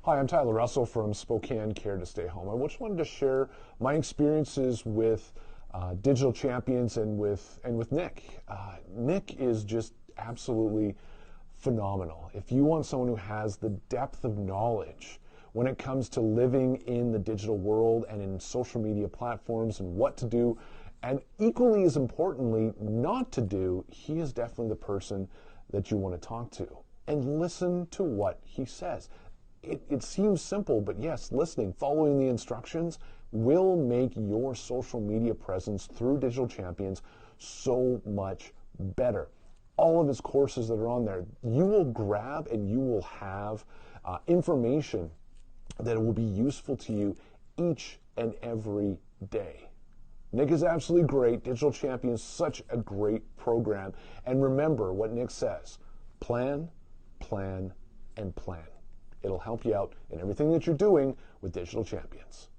Hi, I'm Tyler Russell from Spokane Care to Stay Home. I just wanted to share my experiences with digital champions and with Nick. Nick is just absolutely phenomenal. If you want someone who has the depth of knowledge when it comes to living in the digital world and in social media platforms and what to do, and equally as importantly, not to do, he is definitely the person that you want to talk to. And listen to what he says. It seems simple, but yes, listening, following the instructions will make your social media presence through Digital Champions so much better. All of his courses that are on there, you will grab and you will have information that will be useful to you each and every day. Nick is absolutely great. Digital Champions, such a great program. And remember what Nick says: plan, plan, and plan. It'll help you out in everything that you're doing with Digital Champions.